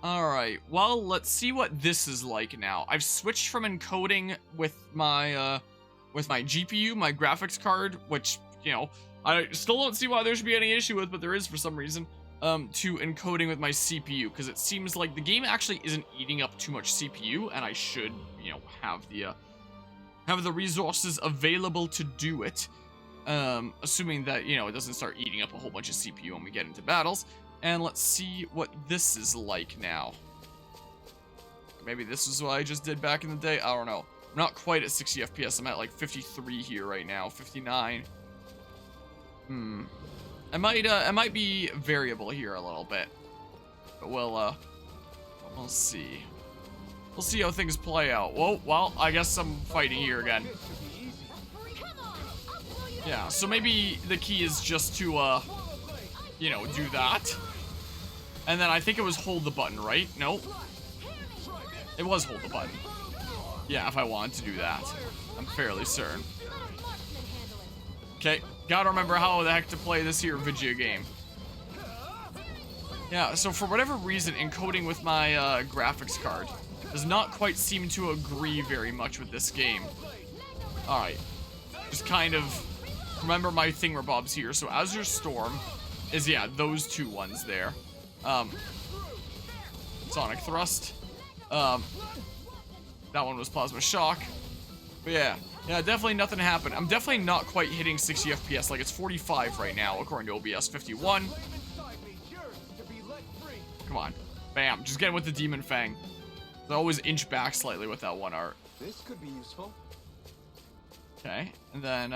Alright, well, let's see what this is like now. I've switched from encoding with my GPU, my graphics card, which, you know, I still don't see why there should be any issue with, but there is for some reason, to encoding with my CPU, because it seems like the game actually isn't eating up too much CPU, and I should, you know, have the resources available to do it. Assuming that, you know, it doesn't start eating up a whole bunch of CPU when we get into battles. And let's see what this is like now. Maybe this is what I just did back in the day. I don't know. I'm not quite at 60 FPS. I'm at like 53 here right now. 59. It might be variable here a little bit. But we'll see. We'll see how things play out. Whoa, well, I guess I'm fighting here again. Yeah, so maybe the key is just to, you know, do that. And then I think it was hold the button, right? Nope. It was hold the button. Yeah, if I wanted to do that. I'm fairly certain. Okay, gotta remember how the heck to play this here video game. Yeah, so for whatever reason, encoding with my graphics card does not quite seem to agree very much with this game. Alright. Just kind of remember my thingamabobs here. So Azure Storm is, yeah, those two ones there. Sonic Thrust. That one was Plasma Shock. But yeah, definitely nothing happened. I'm definitely not quite hitting 60 FPS. Like, it's 45 right now, according to OBS 51. Come on. Bam. Just getting with the Demon Fang. I always inch back slightly with that one art. This could be useful. Okay, and then,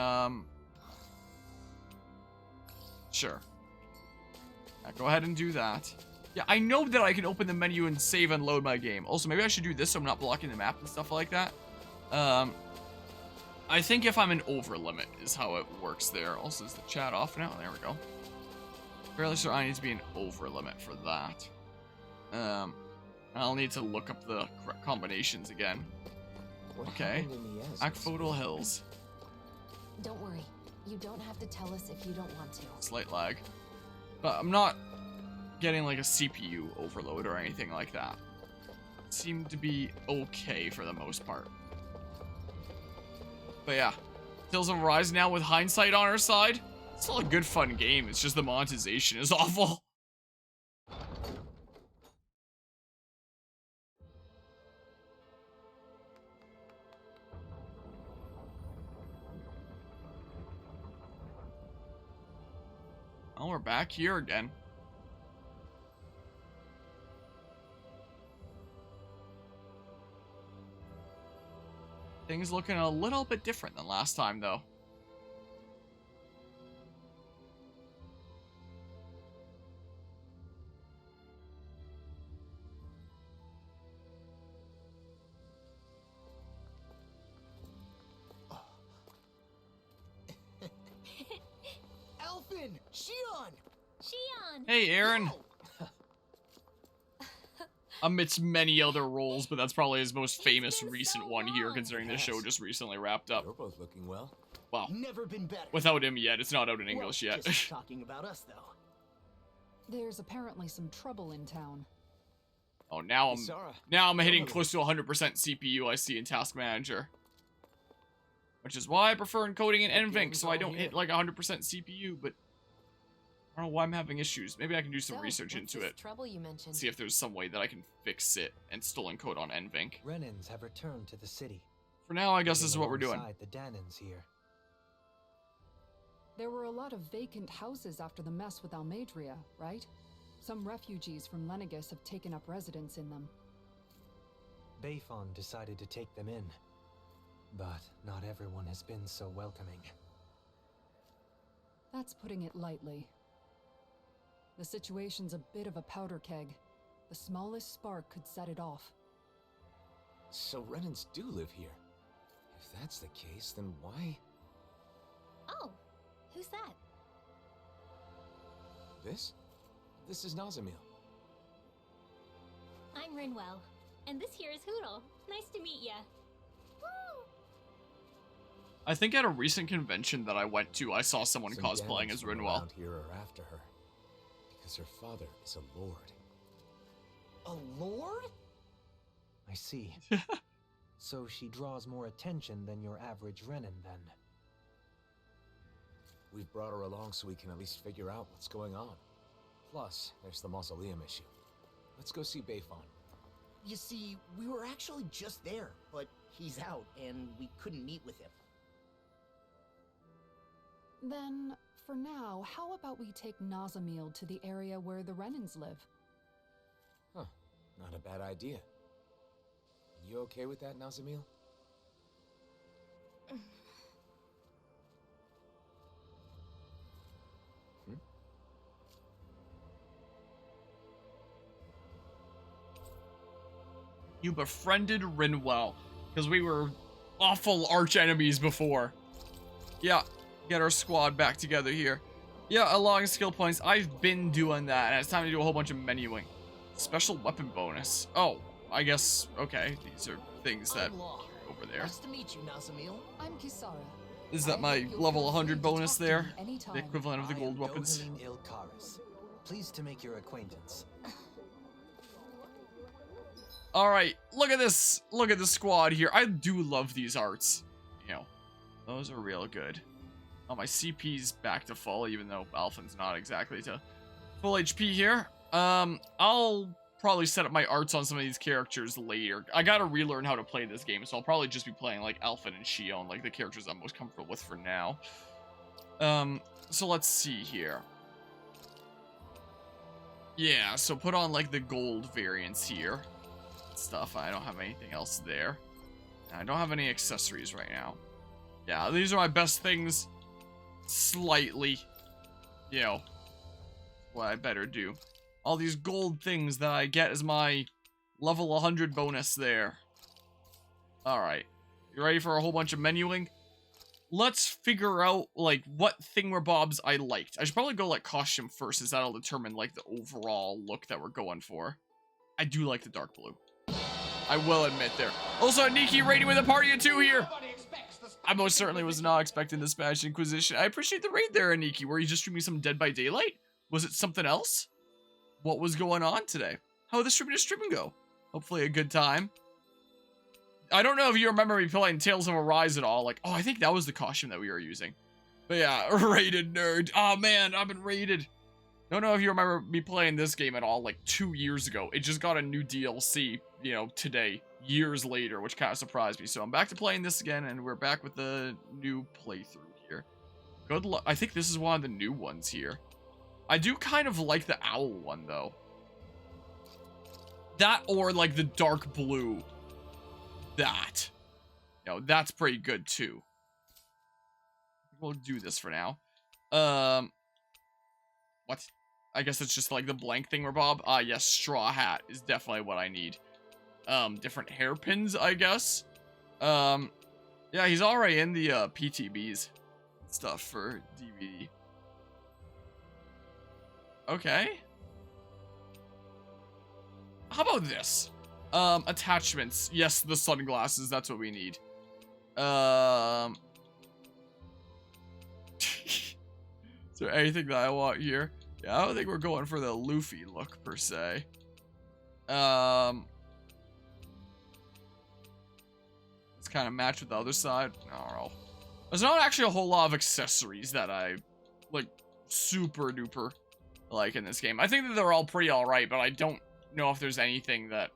sure. Yeah, go ahead and do that. Yeah, I know that I can open the menu and save and load my game. Also, maybe I should do this so I'm not blocking the map and stuff like that. I think if I'm an over limit is how it works there. Also, is the chat off now? There we go. Fairly sure I need to be an over limit for that. I'll need to look up the correct combinations again. Okay. Akfodal Hills. Don't worry. You don't have to tell us if you don't want to. Slight lag. But I'm not getting like a CPU overload or anything like that. It seemed to be okay for the most part. But yeah. Tales of Arise now with hindsight on our side. It's still a good fun game. It's just the monetization is awful. Oh, we're back here again. Things looking a little bit different than last time, though. Elfin! Shion! Hey, Aaron! Amidst many other roles, but that's probably his most famous recent one here, considering the show just recently wrapped up. You're both looking well. Well, Never been better. without him yet. It's not out in English yet. Just talking about us, though. There's apparently some trouble in town. Oh, now I'm hitting close to 100% CPU I see in Task Manager. Which is why I prefer encoding in NVENC, so I don't hit like 100% CPU, but I don't know why I'm having issues. Maybe I can do some research into it. Trouble you mentioned. See if there's some way that I can fix it and still encode on NVENC. Renans have returned to the city. For now, I guess this is what we're doing. The Danans here. There were a lot of vacant houses after the mess with Almadria, right? Some refugees from Lenegis have taken up residence in them. Bayfon decided to take them in. But not everyone has been so welcoming. That's putting it lightly. The situation's a bit of a powder keg. The smallest spark could set it off. So Renans do live here. If that's the case, then why? Oh, who's that? This is Nazamil. I'm Rinwell, and this here is Hoodle. Nice to meet ya. I think at a recent convention that I went to, I saw someone cosplaying as Rinwell. Here are after her, because her father is a lord. A lord? I see. So she draws more attention than your average Renin, then. We've brought her along so we can at least figure out what's going on. Plus, there's the mausoleum issue. Let's go see Bayfon. You see, we were actually just there, but he's out, and we couldn't meet with him. Then, for now, how about we take Nazamil to the area where the Renins live? Huh, not a bad idea. You okay with that, Nazamil? You befriended Rinwell, because we were awful arch enemies before. Yeah, get our squad back together here. Yeah, allowing skill points. I've been doing that, and it's time to do a whole bunch of menuing. Special weapon bonus. Oh, I guess, okay, these are things that over there. Nice to meet you, Nazamil. I'm Kisara. Is that my level 100 bonus there? The equivalent of the gold weapons. Ilkaris. Pleased to make your acquaintance. Alright, look at this. Look at the squad here. I do love these arts. You know, those are real good. Oh, my CP's back to full, even though Alphen's not exactly to full HP here. I'll probably set up my arts on some of these characters later. I gotta relearn how to play this game, so I'll probably just be playing like Alphen and Shion, like the characters I'm most comfortable with for now. So let's see here. Yeah, so put on like the gold variants here. Stuff. I don't have anything else there. I don't have any accessories right now. Yeah, these are my best things. Slightly. You know, what I better do. All these gold things that I get as my level 100 bonus there. Alright. You ready for a whole bunch of menuing? Let's figure out, like, what thingamabobs I liked. I should probably go, like, costume first, as that'll determine, like, the overall look that we're going for. I do like the dark blue. I will admit there. Also, Nikki raiding with a party of 2 here. I most certainly was not expecting the Spanish Inquisition. I appreciate the raid there, Aniki. Were you just streaming some Dead by Daylight? Was it something else? What was going on today? How did the streaming go? Hopefully a good time. I don't know if you remember me playing Tales of Arise at all. Like, oh, I think that was the costume that we were using. But yeah, raided nerd. Oh man, I've been raided. Don't know if you remember me playing this game at all, like 2 years ago. It just got a new DLC, you know, today, years later, which kind of surprised me. So I'm back to playing this again, and we're back with the new playthrough here. Good luck. I think this is one of the new ones here. I do kind of like the owl one, though. That or, like, the dark blue. That. You know, that's pretty good, too. We'll do this for now. What? I guess it's just like the blank thingamabob. Ah, yes, straw hat is definitely what I need. Different hairpins, I guess. Yeah, he's already in the PTBs stuff for DVD. Okay. How about this? Attachments. Yes, the sunglasses, that's what we need. Is there anything that I want here? Yeah, I don't think we're going for the Luffy look, per se. Let's kind of match with the other side. I don't know. There's not actually a whole lot of accessories that I, like, super duper like in this game. I think that they're all pretty alright, but I don't know if there's anything that,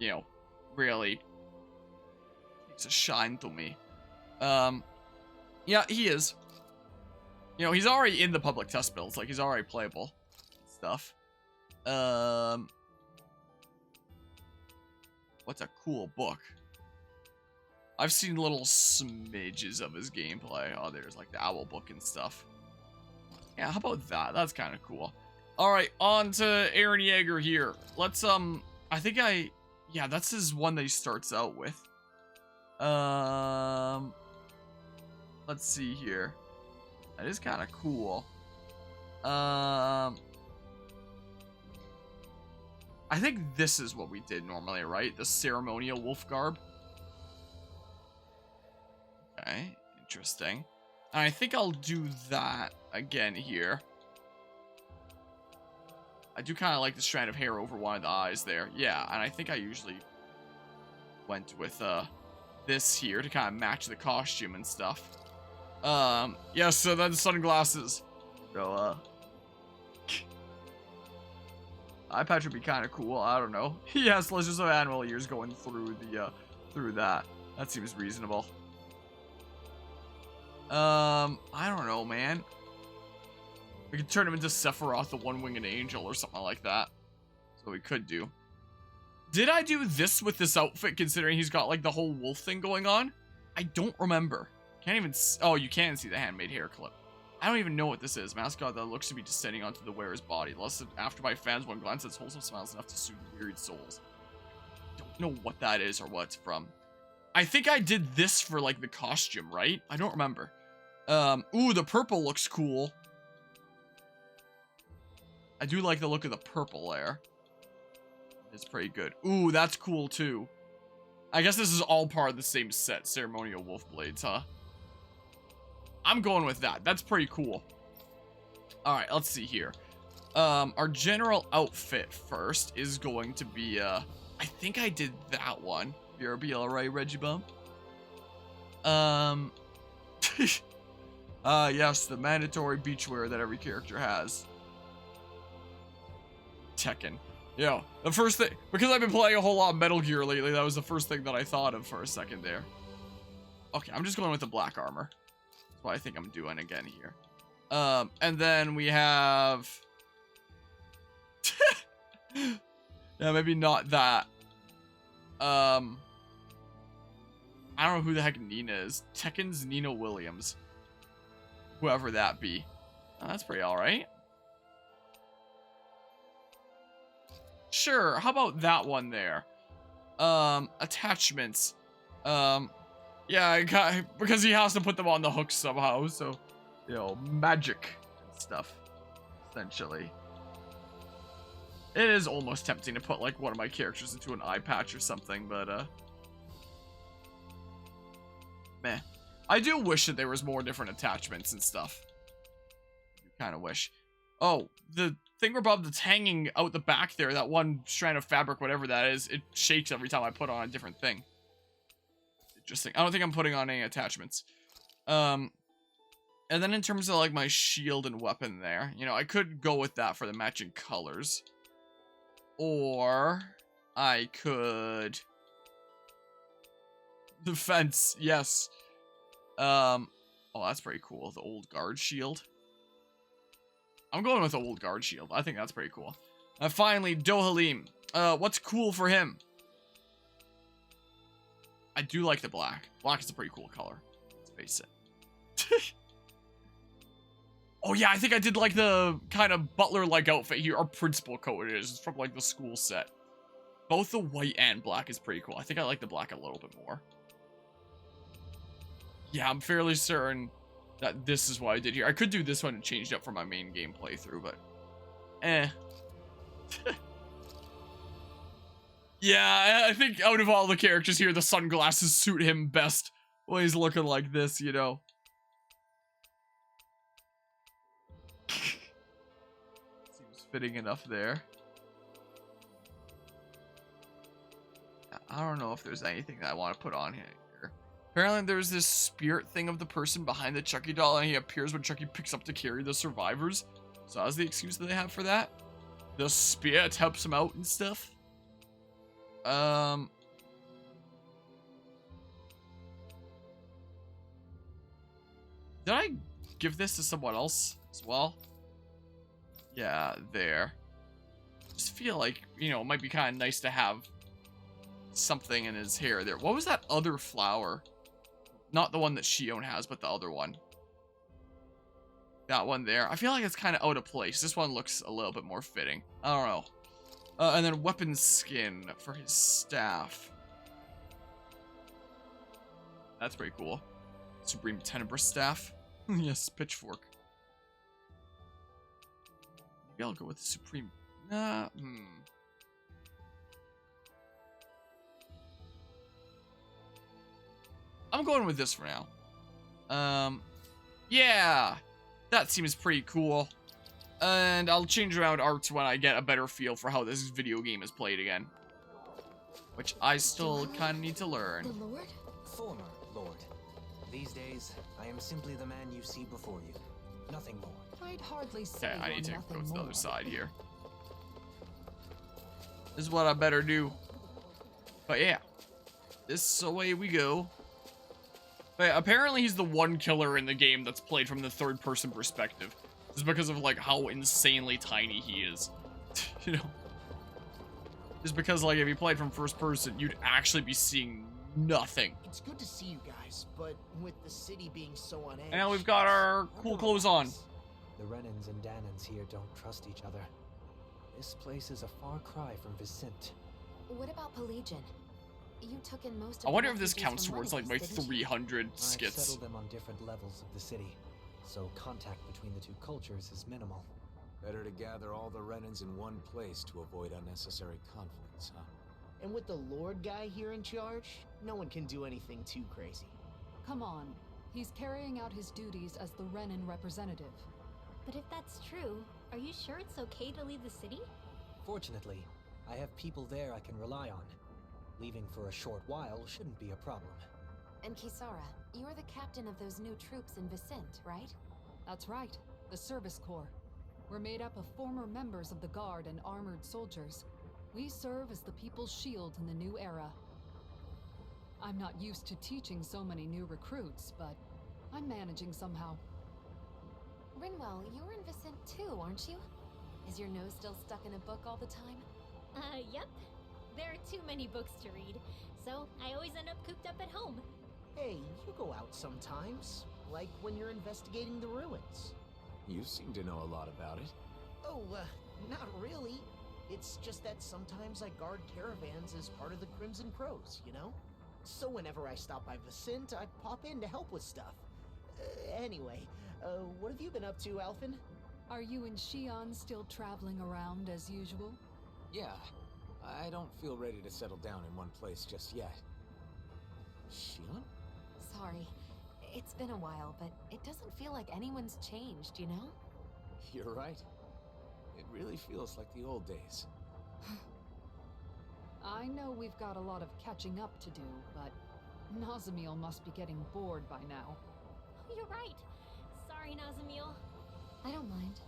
you know, really takes a shine to me. Yeah, he is. You know, he's already in the public test builds. Like, he's already playable. Stuff. What's a cool book? I've seen little smidges of his gameplay. Oh, there's, like, the owl book and stuff. Yeah, how about that? That's kind of cool. Alright, on to Aaron Yeager here. Let's, I think yeah, that's his one that he starts out with. Let's see here. That is kind of cool. I think this is what we did normally, right? The ceremonial wolf garb. Okay, interesting. And I think I'll do that again here. I do kind of like the strand of hair over one of the eyes there. Yeah, and I think I usually went with this here to kind of match the costume and stuff. Yeah, so then sunglasses. So, eye patch would be kind of cool. I don't know. Yes, let's just have animal ears going through the, through that. That seems reasonable. I don't know, man. We could turn him into Sephiroth, the one-winged angel, or something like that. So we could do. Did I do this with this outfit, considering he's got, like, the whole wolf thing going on? I don't remember. Can't even oh, you can see the handmade hair clip. I don't even know what this is. Mascot that looks to be descending onto the wearer's body. Less after by fans, one glance at wholesome smiles enough to soothe wearied souls. Don't know what that is or what it's from. I think I did this for, like, the costume, right? I don't remember. Ooh, the purple looks cool. I do like the look of the purple there. It's pretty good. Ooh, that's cool, too. I guess this is all part of the same set. Ceremonial wolf blades, huh? I'm going with that. That's pretty cool. Alright, let's see here. Our general outfit first is going to be, I think I did that one. BRB, alright, Reggie Bum? Yes, the mandatory beachwear that every character has. Tekken. Yo, the first thing, because I've been playing a whole lot of Metal Gear lately, that was the first thing that I thought of for a second there. Okay, I'm just going with the black armor. That's what I think I'm doing again here. And then we have... yeah, maybe not that. I don't know who the heck Nina is. Tekken's Nina Williams. Whoever that be. Oh, that's pretty alright. Sure, how about that one there? Attachments. Yeah, I got, because he has to put them on the hook somehow, so, you know, magic stuff, essentially. It is almost tempting to put, like, one of my characters into an eye patch or something, but, meh. I do wish that there was more different attachments and stuff. I kind of wish. Oh, the thing above that's hanging out the back there, that one strand of fabric, whatever that is, it shakes every time I put on a different thing. Interesting. I don't think I'm putting on any attachments. And then in terms of, like, my shield and weapon there, you know, I could go with that for the matching colors. Or I could... Defense, yes. Oh, that's pretty cool. The old guard shield. I'm going with the old guard shield. I think that's pretty cool. And finally, Dohalim. What's cool for him? I do like the black. Black is a pretty cool color. Let's face it. Oh yeah, I think I did like the kind of butler-like outfit here. Or principal coat it is. It's from like the school set. Both the white and black is pretty cool. I think I like the black a little bit more. Yeah, I'm fairly certain that this is what I did here. I could do this one and change it up for my main game playthrough, but... eh. Yeah, I think out of all the characters here, the sunglasses suit him best. When he's looking like this, you know. Seems fitting enough there. I don't know if there's anything that I want to put on here. Apparently there's this spirit thing of the person behind the Chucky doll, and he appears when Chucky picks up to carry the survivors. So that's the excuse that they have for that. The spirit helps him out and stuff. Did I give this to someone else as well? Yeah, there. Just feel like, you know, it might be kind of nice to have something in his hair there. What was that other flower? Not the one that Shion has, but the other one. That one there. I feel like it's kind of out of place. This one looks a little bit more fitting. I don't know. And then weapon skin for his staff. That's pretty cool. Supreme Tenebrous staff. Yes, pitchfork. Maybe I'll go with the Supreme. I'm going with this for now. Yeah, that seems pretty cool. And I'll change around arts when I get a better feel for how this video game is played again. Which I still kind of need to learn. The Lord? Former Lord. These days, I am simply the man you see before you. Nothing more. I'd hardly say Okay, I you're need to nothing go to the more. other side here. This is what I better do. But yeah, this is away we go. But yeah, apparently he's the one killer in the game that's played from the third-person perspective. Just because of like how insanely tiny he is. You know? Just because like if you played from first person, you'd actually be seeing nothing. It's good to see you guys, but with the city being so on edge. And we've got our cool clothes on. The Renans and Danans here don't trust each other. This place is a far cry from Vicent. What about Pelagian? You took in most of I the wonder if this refugees counts from towards like my Rennes, didn't you? 300 I've skits. settled them on different levels of the city, so contact between the two cultures is minimal. Better to gather all the Renans in one place to avoid unnecessary conflicts, huh? And with the Lord guy here in charge, no one can do anything too crazy. Come on. He's carrying out his duties as the Renan representative. But if that's true, are you sure it's okay to leave the city? Fortunately, I have people there I can rely on. Leaving for a short while shouldn't be a problem. And Kisara, you're the captain of those new troops in Vicent, right? That's right. The Service Corps. We're made up of former members of the Guard and armored soldiers. We serve as the people's shield in the new era. I'm not used to teaching so many new recruits, but I'm managing somehow. Rinwell, you're in Vicent too, aren't you? Is your nose still stuck in a book all the time? Yep. There are too many books to read, so I always end up cooped up at home. Hey, you go out sometimes, like when you're investigating the ruins. You seem to know a lot about it. Oh, not really. It's just that sometimes I guard caravans as part of the Crimson Crows, you know? So whenever I stop by Vicent, I pop in to help with stuff. Anyway, what have you been up to, Alphen? Are you and Shion still traveling around as usual? Yeah, I don't feel ready to settle down in one place just yet. Shion? Sorry. It's been a while, but it doesn't feel like anyone's changed, you know? You're right. It really feels like the old days. I know we've got a lot of catching up to do, but Nazamiel must be getting bored by now. Oh, you're right. Sorry, Nazamiel. I don't mind.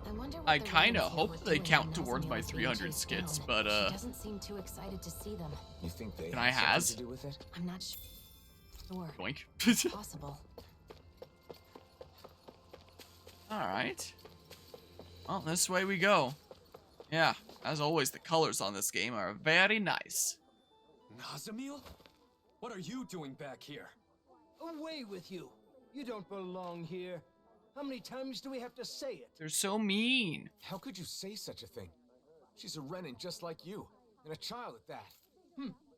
I wonder what I the kinda Renans here hope were they doing count when towards Nazamiel my was being 300 chased skits, down. but, She doesn't seem too excited to see them. You think they Can I have has? something to do with it? I'm not sure. Yoink. Possible. Alright. Well, this way we go. Yeah, as always, the colors on this game are very nice. Nazamiel? What are you doing back here? Away with you! You don't belong here. How many times do we have to say it? They're so mean. How could you say such a thing? She's a Renan just like you, and a child at that.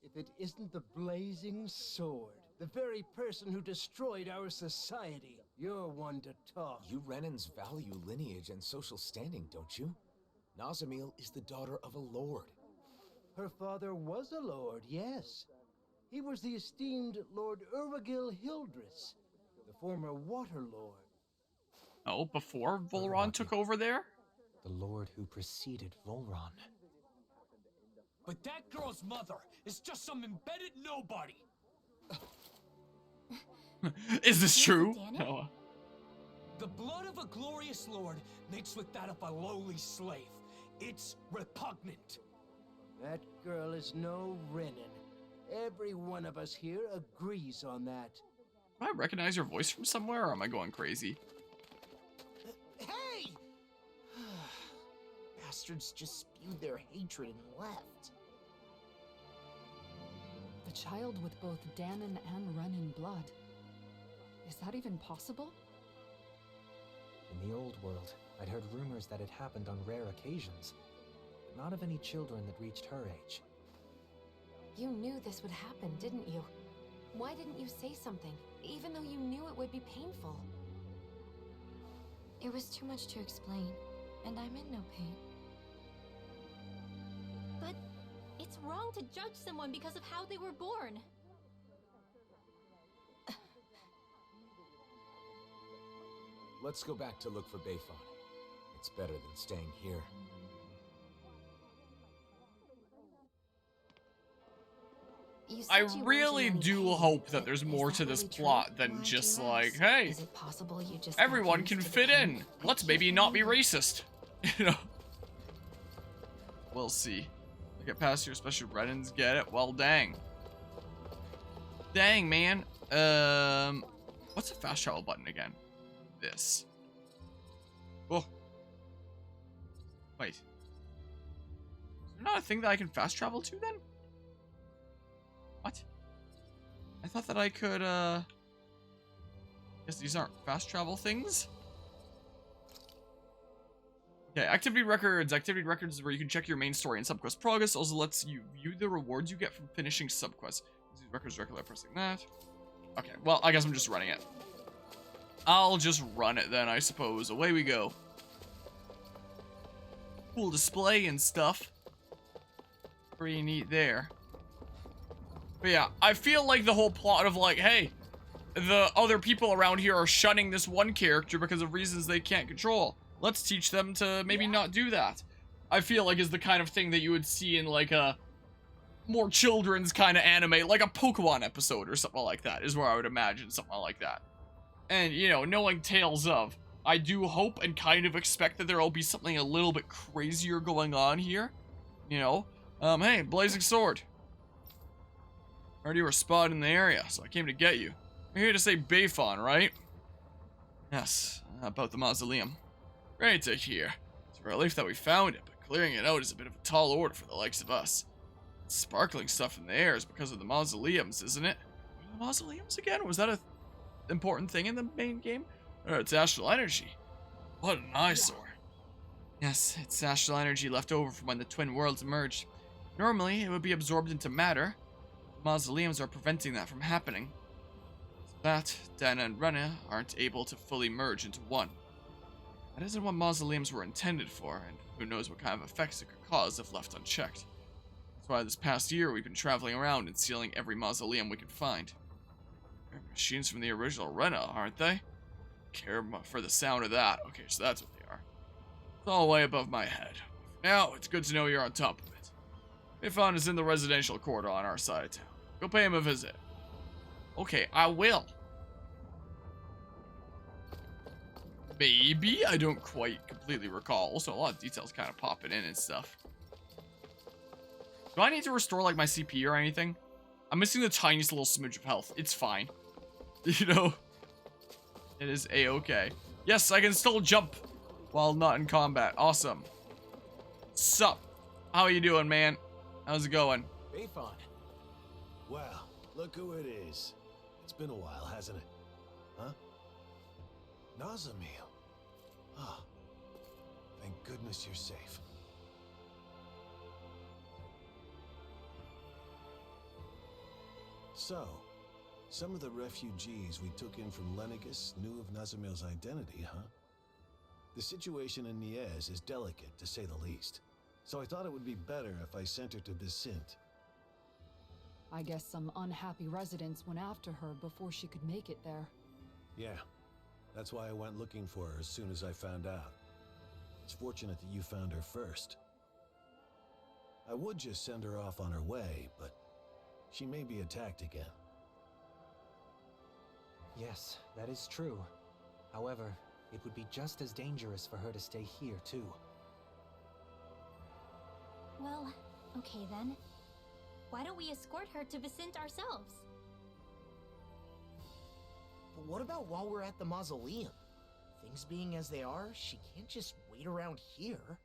If it isn't the blazing sword, the very person who destroyed our society, you're one to talk. You Renans value lineage and social standing, don't you? Nazamiel is the daughter of a lord. Her father was a lord, yes. He was the esteemed Lord Urwagil Hildress, the former Water Lord. Oh, before Volron took over there? The lord who preceded Volron. But that girl's mother is just some embedded nobody. Is this true? Danon? No. The blood of a glorious lord mixed with that of a lowly slave. It's repugnant. That girl is no Renan. Every one of us here agrees on that. Do I recognize your voice from somewhere, or am I going crazy? Hey! Bastards just spewed their hatred and left. The child with both Danon and Renan blood. Is that even possible? In the old world, I'd heard rumors that it happened on rare occasions, but not of any children that reached her age. You knew this would happen, didn't you? Why didn't you say something, even though you knew it would be painful? It was too much to explain, and I'm in no pain. But it's wrong to judge someone because of how they were born. let's go back to look for Bayfon. It's better than staying here. You said I you weren't in really any do pain, hope that but there's is more that to this really true? plot than Why'd just you like, ask? hey, Is it possible you just everyone got can used to the fit pain? in. I Let's keep maybe not be wondering. racist. You know? We'll see. I get past here, especially Redens get it. Well, dang. Dang, man. What's the fast travel button again? This. Oh. Wait. Is there not a thing that I can fast travel to then? What? I thought that I could, guess these aren't fast travel things? Okay, activity records. Activity records is where you can check your main story and subquest progress. Also lets you view the rewards you get from finishing subquests. These records directly by pressing that. Okay, well, I guess I'm just running it. I'll just run it then, I suppose. Away we go. Cool display and stuff. Pretty neat there. But yeah, I feel like the whole plot of like, hey, the other people around here are shunning this one character because of reasons they can't control. Let's teach them to maybe not do that. I feel like is the kind of thing that you would see in like a more children's kind of anime, like a Pokemon episode or something like that, is where I would imagine something like that. And, you know, knowing Tales of, I do hope and kind of expect that there will be something a little bit crazier going on here. You know? Hey, Blazing Sword. Already were spotted in the area, so I came to get you. You're here to say Bayfon, right? Yes, about the mausoleum. Great to hear. It's a relief that we found it, but clearing it out is a bit of a tall order for the likes of us. Sparkling stuff in the air is because of the mausoleums, isn't it? What are the mausoleums again? Was that a important thing in the main game? Or it's astral energy. What an eyesore. Yes, it's astral energy left over from when the twin worlds merged. Normally, it would be absorbed into matter. The mausoleums are preventing that from happening. So that, Dana and Rena aren't able to fully merge into one. That isn't what mausoleums were intended for, and who knows what kind of effects it could cause if left unchecked. That's why this past year we've been traveling around and sealing every mausoleum we can find. They're machines from the original Rena, aren't they? Care for the sound of that. Okay, so that's what they are. It's all way above my head. For now, it's good to know you're on top of it. Bayfon is in the residential quarter on our side of town. Go pay him a visit. Okay, I will. Maybe? I don't quite completely recall. Also, a lot of details kind of popping in and stuff. Do I need to restore, like, my CP or anything? I'm missing the tiniest little smidge of health. It's fine. You know? It is a-okay. Yes, I can still jump while not in combat. Awesome. Sup? How you doing, man? How's it going? Bayfon. Wow, look who it is. It's been a while, hasn't it? Huh? Nazamil. Ah, thank goodness you're safe. So, some of the refugees we took in from Lenegus knew of Nazamil's identity, huh? The situation in Niez is delicate, to say the least. So I thought it would be better if I sent her to Vicente. I guess some unhappy residents went after her before she could make it there. Yeah, that's why I went looking for her as soon as I found out. It's fortunate that you found her first. I would just send her off on her way, but she may be attacked again. Yes, that is true. However, it would be just as dangerous for her to stay here, too. Well, okay then. Why don't we escort her to Vicente ourselves? But what about while we're at the mausoleum? Things being as they are, she can't just wait around here.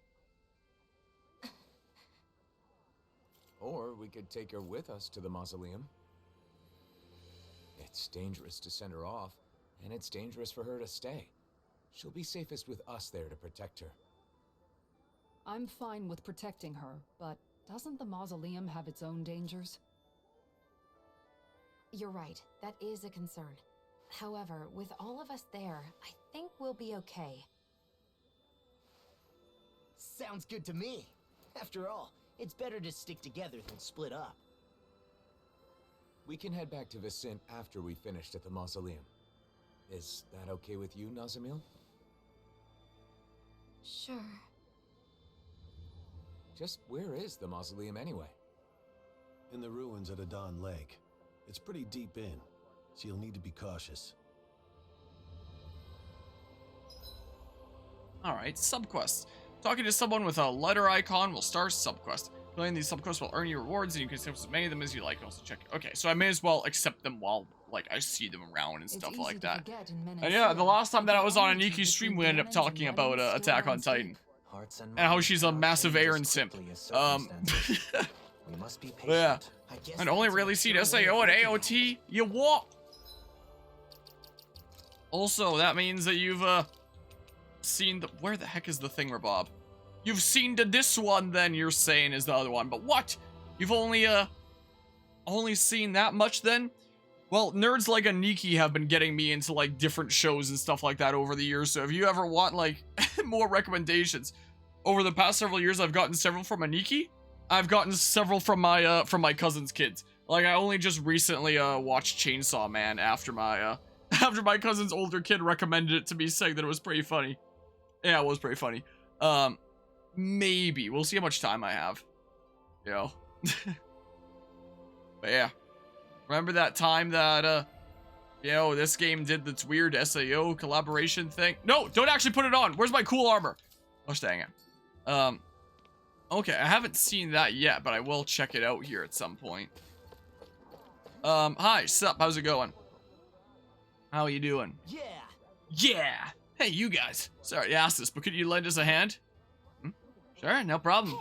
Or we could take her with us to the mausoleum. It's dangerous to send her off, and it's dangerous for her to stay. She'll be safest with us there to protect her. I'm fine with protecting her, but doesn't the mausoleum have its own dangers? You're right. That is a concern. However, with all of us there, I think we'll be okay. Sounds good to me. After all, it's better to stick together than split up. We can head back to Vicente after we finished at the mausoleum. Is that okay with you, Nazamil? Sure. Just where is the mausoleum anyway? In the ruins at Adon Lake. It's pretty deep in, so you'll need to be cautious. Alright, subquests. Talking to someone with a letter icon will start subquest. Filling these subquests will earn you rewards, and you can accept as many of them as you like. Also check. Okay, so I may as well accept them while, like, I see them around and stuff like that. And yeah, the last time that I was on Uneasy stream, we ended up talking about Attack on Titan. And how she's a massive Aaron simp. We must be patient. Yeah. And only really seen SAO and AOT. You what? Also, that means that you've, seen the... Where the heck is the thingamabob? You've seen this one, then, you're saying, is the other one. But what? You've only seen that much, then? Well, nerds like Aniki have been getting me into, like, different shows and stuff like that over the years. So if you ever want, like, more recommendations. Over the past several years, I've gotten several from Aniki. I've gotten several from my cousin's kids. Like, I only just recently, watched Chainsaw Man after my, after my cousin's older kid recommended it to me, saying that it was pretty funny. Yeah, it was pretty funny. Maybe. We'll see how much time I have. You know. But yeah. Remember that time that, you know, this game did this weird SAO collaboration thing? No, don't actually put it on. Where's my cool armor? Oh, dang it. Okay, I haven't seen that yet, but I will check it out here at some point. Hi, sup, how's it going? How are you doing? Yeah. Yeah! Hey, you guys. Sorry to ask this, but could you lend us a hand? Sure, no problem.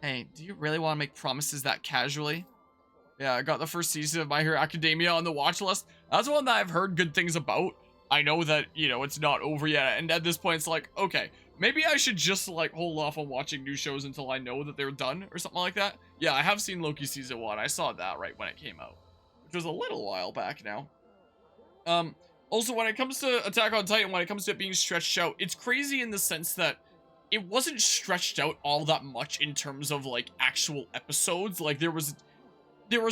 Hey, do you really want to make promises that casually? Yeah, I got the first season of My Hero Academia on the watch list. That's one that I've heard good things about. I know that, you know, it's not over yet, and at this point it's like, okay, maybe I should just, like, hold off on watching new shows until I know that they're done, or something like that. Yeah, I have seen Loki Season 1. I saw that right when it came out, which was a little while back now. Also, when it comes to Attack on Titan, when it comes to it being stretched out, it's crazy in the sense that it wasn't stretched out all that much in terms of, like, actual episodes. Like, there was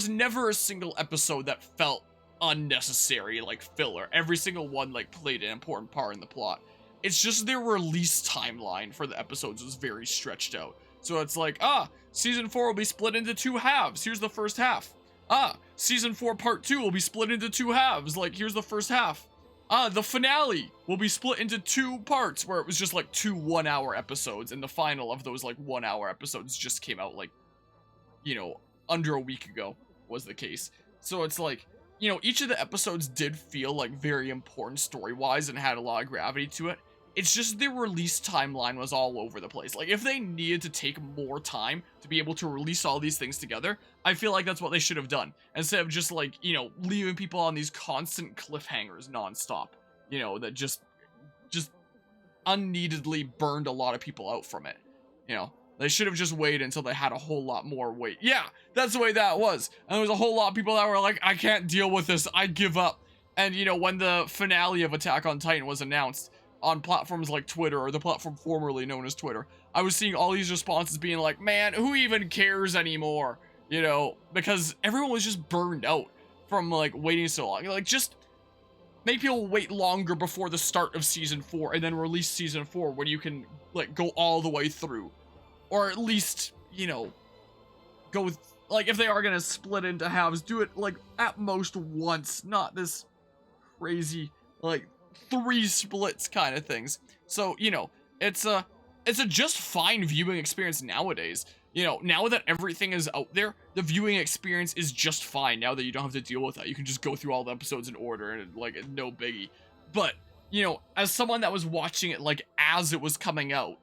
never a single episode that felt unnecessary, like filler. Every single one, like, played an important part in the plot. It's just their release timeline for the episodes was very stretched out. So it's like, Season 4 will be split into 2 halves. Here's the first half. Season 4 Part 2 will be split into 2 halves. Like, here's the first half. The finale will be split into 2 parts, where it was just, like, 2 one-hour episodes, and the final of those, like, one-hour episodes just came out, like, you know, under a week ago was the case. So it's like, you know, each of the episodes did feel, like, very important story-wise and had a lot of gravity to it. It's just their release timeline was all over the place. Like, if they needed to take more time to be able to release all these things together, I feel like that's what they should have done. Instead of just, like, you know, leaving people on these constant cliffhangers nonstop. You know, that just unneededly burned a lot of people out from it. You know, they should have just waited until they had a whole lot more weight. Yeah, that's the way that was. And there was a whole lot of people that were like, I can't deal with this, I give up. And, you know, when the finale of Attack on Titan was announced, on platforms like Twitter, or the platform formerly known as Twitter, I was seeing all these responses being like, man, who even cares anymore? You know, because everyone was just burned out from, like, waiting so long. Like, just make people wait longer before the start of Season 4, and then release Season 4 when you can, like, go all the way through. Or at least, you know, go with, like, if they are gonna split into halves, do it, like, at most once, not this crazy, like, 3 splits kind of things. So, you know, it's a just fine viewing experience nowadays. You know, now that everything is out there, the viewing experience is just fine now that you don't have to deal with that. You can just go through all the episodes in order and, like, no biggie. But, you know, as someone that was watching it, like, as it was coming out,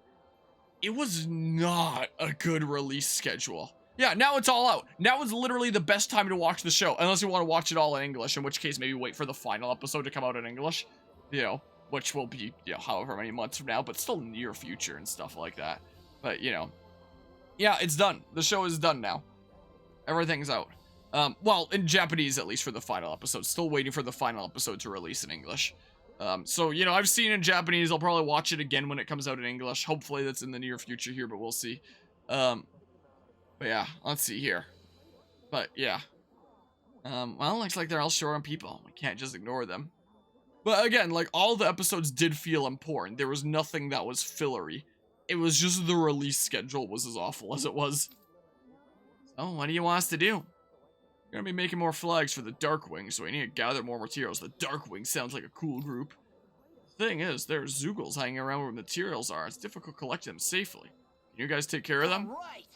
it was not a good release schedule. Yeah, now it's all out. Now is literally the best time to watch the show, unless you want to watch it all in English, in which case maybe wait for the final episode to come out in English. You know, which will be, you know, however many months from now, but still near future and stuff like that. But, you know, yeah, it's done. The show is done now. Everything's out. Well, in Japanese, at least for the final episode. Still waiting for the final episode to release in English. So, you know, I've seen it in Japanese. I'll probably watch it again when it comes out in English. Hopefully that's in the near future here, but we'll see. But yeah, let's see here. But, yeah. Well, looks like they're all short on people. We can't just ignore them. But again, like, all the episodes did feel important. There was nothing that was fillery. It was just the release schedule was as awful as it was. So, what do you want us to do? We're gonna be making more flags for the Darkwing, so we need to gather more materials. The Darkwing sounds like a cool group. The thing is, there's Zoogles hanging around where materials are. It's difficult collecting them safely. Can you guys take care of them? Right.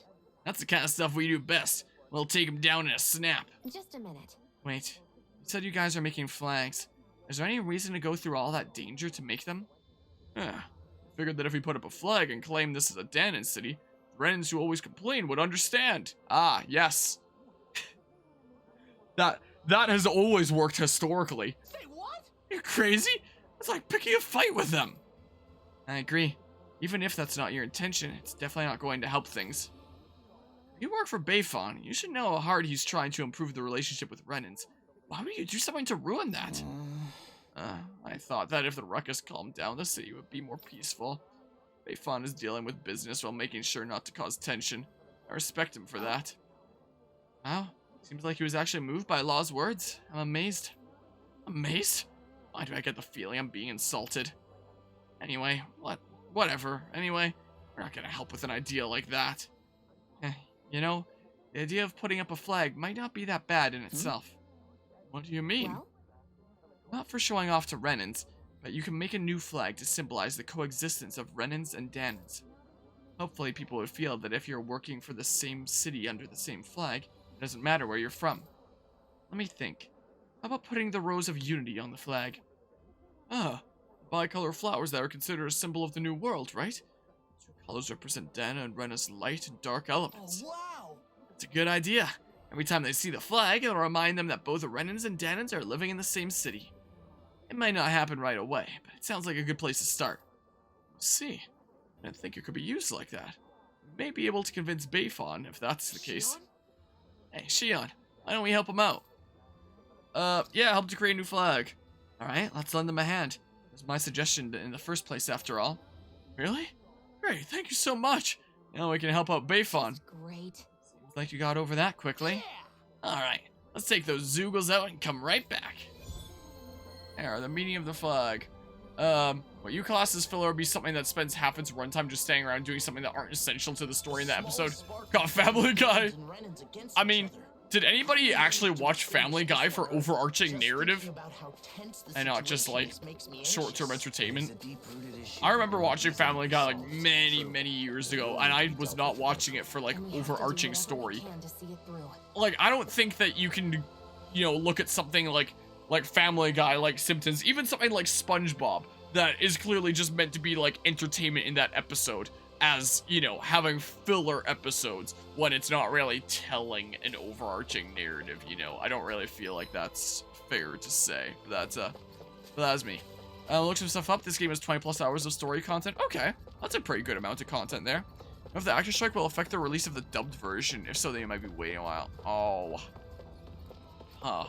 That's the kind of stuff we do best. We'll take them down in a snap. Just a minute. Wait, you said you guys are making flags. Is there any reason to go through all that danger to make them? I figured that if we put up a flag and claim this is a Danon city, the Renans who always complain would understand. Ah, yes. That has always worked historically. Say what? You're crazy? It's like picking a fight with them. I agree. Even if that's not your intention, it's definitely not going to help things. You work for Bayfon. You should know how hard he's trying to improve the relationship with Renans. Why would you do something to ruin that? I thought that if the ruckus calmed down, the city would be more peaceful. Bayfon is dealing with business while making sure not to cause tension. I respect him for that. Wow, seems like he was actually moved by Law's words. I'm amazed. Amazed? Why do I get the feeling I'm being insulted? Anyway, whatever. Anyway, we're not gonna help with an idea like that. You know, the idea of putting up a flag might not be that bad in itself. What do you mean? Well? Not for showing off to Renans, but you can make a new flag to symbolize the coexistence of Renans and Danons. Hopefully people would feel that if you're working for the same city under the same flag, it doesn't matter where you're from. Let me think. How about putting the Rose of Unity on the flag? Bicolor flowers that are considered a symbol of the new world, right? Two colors represent Dana and Rena's light and dark elements. Oh, wow. It's a good idea. Every time they see the flag, it'll remind them that both the Renans and Danons are living in the same city. It might not happen right away, but it sounds like a good place to start. Let's see. I didn't think it could be used like that. We may be able to convince Bayfon if that's the case. Hey, Shion, why don't we help him out? Yeah, help to create a new flag. Alright, let's lend them a hand. It was my suggestion in the first place, after all. Really? Great, thank you so much. Now we can help out Bayfon. Great. Seems like you got over that quickly. Alright, let's take those Zoogles out and come right back. There, the meaning of the flag. What you class as filler would be something that spends half its runtime just staying around doing something that aren't essential to the story in that episode. Got Family Guy. I mean, did anybody actually watch Family Guy for overarching narrative? And not just, like, short-term entertainment? I remember watching Family Guy, like, many years ago, and I was not watching it for, like, overarching story. Like, I don't think that you can, you know, look at something like Family Guy, like Simpsons, even something like SpongeBob, that is clearly just meant to be, like, entertainment in that episode, as, you know, having filler episodes when it's not really telling an overarching narrative, you know. I don't really feel like that's fair to say. But that's me. Look some stuff up. This game has 20+ hours of story content. Okay, that's a pretty good amount of content there. If the actor strike will affect the release of the dubbed version. If so, they might be waiting a while. Oh. Huh.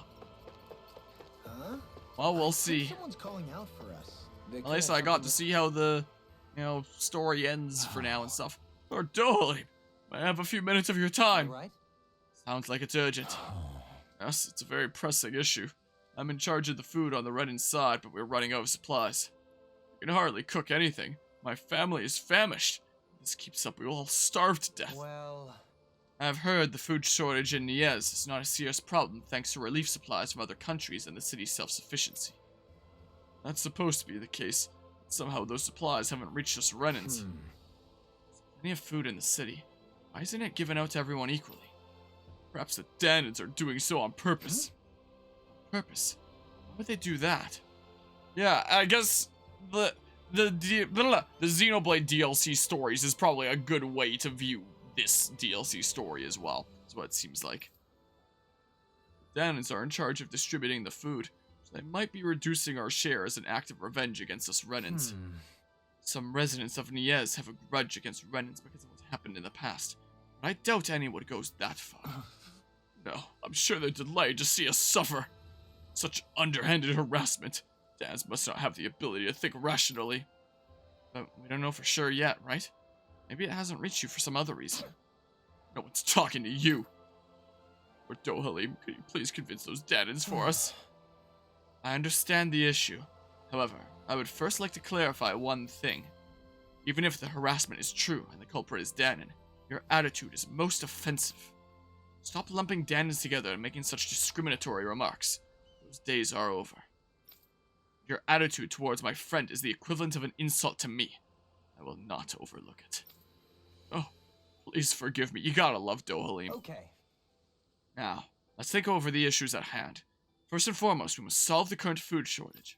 Well, we'll see. Someone's calling out for us. At least I got to see how the, you know, story ends for now and stuff. Lord Dolly, I have a few minutes of your time. Right? Sounds like it's urgent. Yes, it's a very pressing issue. I'm in charge of the food on the Renan side, but we're running out of supplies. I can hardly cook anything. My family is famished. If this keeps up, we will all starve to death. Well, I've heard the food shortage in Niez is not a serious problem thanks to relief supplies from other countries and the city's self-sufficiency. That's supposed to be the case. Somehow those supplies haven't reached us Renans. There's plenty of food in the city. Why isn't it given out to everyone equally? Perhaps the Danons are doing so on purpose. Purpose? Why would they do that? Yeah, I guess the Xenoblade DLC stories is probably a good way to view this DLC story as well. That's what it seems like. The Danons are in charge of distributing the food, so they might be reducing our share as an act of revenge against us Renans. Some residents of Niez have a grudge against Renans because of what happened in the past, but I doubt anyone goes that far. No, I'm sure they're delighted to see us suffer. Such underhanded harassment. Dads must not have the ability to think rationally. But we don't know for sure yet, right? Maybe it hasn't reached you for some other reason. No one's talking to you. Or Dohalim, could you please convince those Danons for us? I understand the issue. However, I would first like to clarify one thing. Even if the harassment is true and the culprit is Danon, your attitude is most offensive. Stop lumping Danons together and making such discriminatory remarks. Those days are over. Your attitude towards my friend is the equivalent of an insult to me. I will not overlook it. Oh, please forgive me. You gotta love Dohalim. Okay. Now, let's think over the issues at hand. First and foremost, we must solve the current food shortage.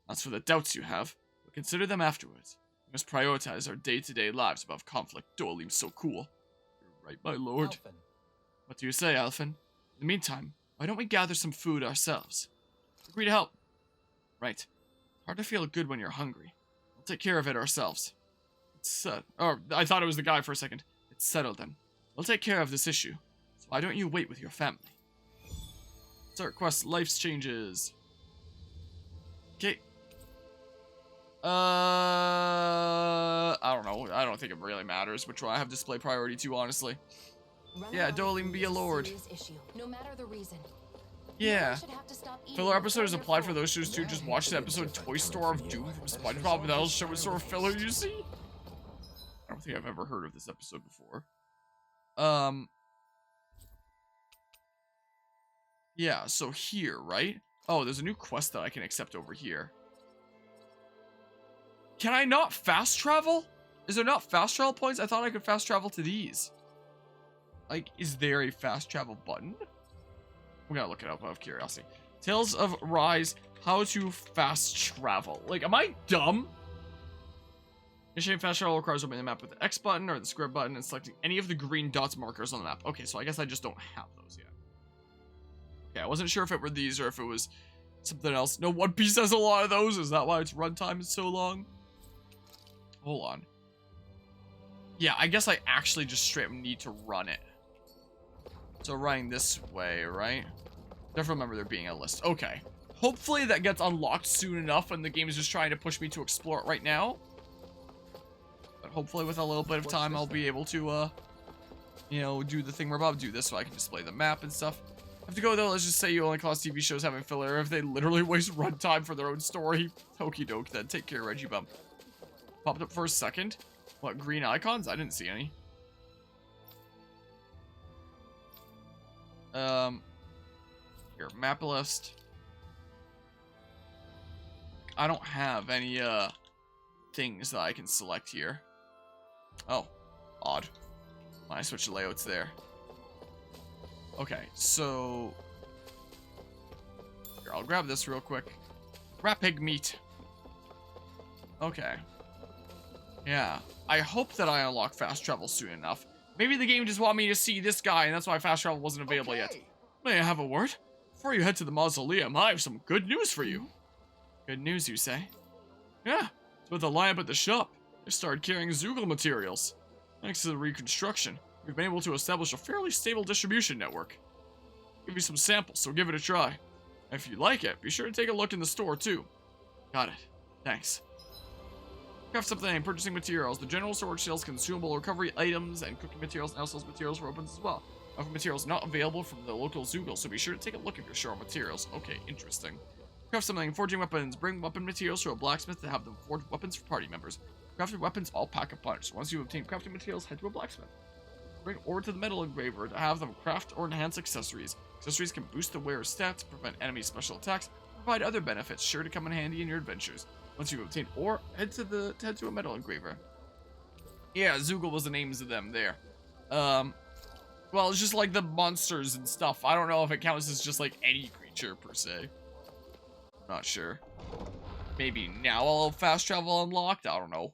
As for the doubts you have, we'll consider them afterwards. We must prioritize our day-to-day lives above conflict. Dohalim's so cool. You're right, my lord. Alphen. What do you say, Alphen? In the meantime, why don't we gather some food ourselves? Agree to help. Right. It's hard to feel good when you're hungry. We'll take care of it ourselves. It's oh, I thought it was the guy for a second. It's settled then. We'll take care of this issue. So why don't you wait with your family? Start quest life's changes. Okay. I don't know. I don't think it really matters which one I have display priority to, honestly. Yeah, Dohalim be a lord. No matter the reason. Yeah. Filler episode is applied for those shows too. Just watch the episode Toy Store of Doom from SpongeBob, and that'll show what sort of filler you see. I don't think I've ever heard of this episode before. Yeah, so here, right? Oh, there's a new quest that I can accept over here. Can I not fast travel? Is there not fast travel points? I thought I could fast travel to these. Like, is there a fast travel button? We're gonna look it up out of curiosity. Tales of Rise, how to fast travel. Like, am I dumb? Initiating fast travel requires opening the map with the X button or the square button and selecting any of the green dots markers on the map. Okay, so I guess I just don't have those yet. Okay, I wasn't sure if it were these or if it was something else. No, One Piece has a lot of those. Is that why its runtime is so long? Hold on. Yeah, I guess I actually just straight up need to run it. So running this way, right? Definitely remember there being a list. Okay. Hopefully that gets unlocked soon enough and the game is just trying to push me to explore it right now. But hopefully with a little bit of time I'll be able to, you know, do the thing we're about to do this so I can display the map and stuff. I have to go though, let's just say you only cause TV shows having filler if they literally waste runtime for their own story. Okie doke then. Take care, Reggie Bump. Popped up for a second. What, green icons? I didn't see any. Here, map list. I don't have any, things that I can select here. Oh, odd. When I switch the layouts there. Okay, so... Here, I'll grab this real quick. Rapig meat. Okay. Yeah, I hope that I unlock fast travel soon enough. Maybe the game just want me to see this guy, and that's why fast travel wasn't available yet. May I have a word? Before you head to the mausoleum, I have some good news for you. Good news, you say? Yeah, it's with the lineup at the shop. They started carrying Zoogle materials. Thanks to the reconstruction, we've been able to establish a fairly stable distribution network. I'll give you some samples, so give it a try. And if you like it, be sure to take a look in the store, too. Got it. Thanks. Craft something and purchasing materials. The general store sells consumable recovery items and cooking materials and now sells materials for weapons as well. Other materials not available from the local Zoogle, so be sure to take a look if you're short on materials. Okay, interesting. Craft something, forging weapons. Bring weapon materials to a blacksmith to have them forge weapons for party members. Crafted weapons all pack a punch. Once you obtain crafting materials, head to a blacksmith. Bring or to the metal engraver to have them craft or enhance accessories. Accessories can boost the wearer's stats, prevent enemy special attacks, and provide other benefits sure to come in handy in your adventures. Once you've obtained ore, head to a metal engraver. Yeah, Zoogle was the names of them there. Well, it's just like the monsters and stuff. I don't know if it counts as just like any creature per se. Not sure. Maybe now I'll have fast travel unlocked. I don't know.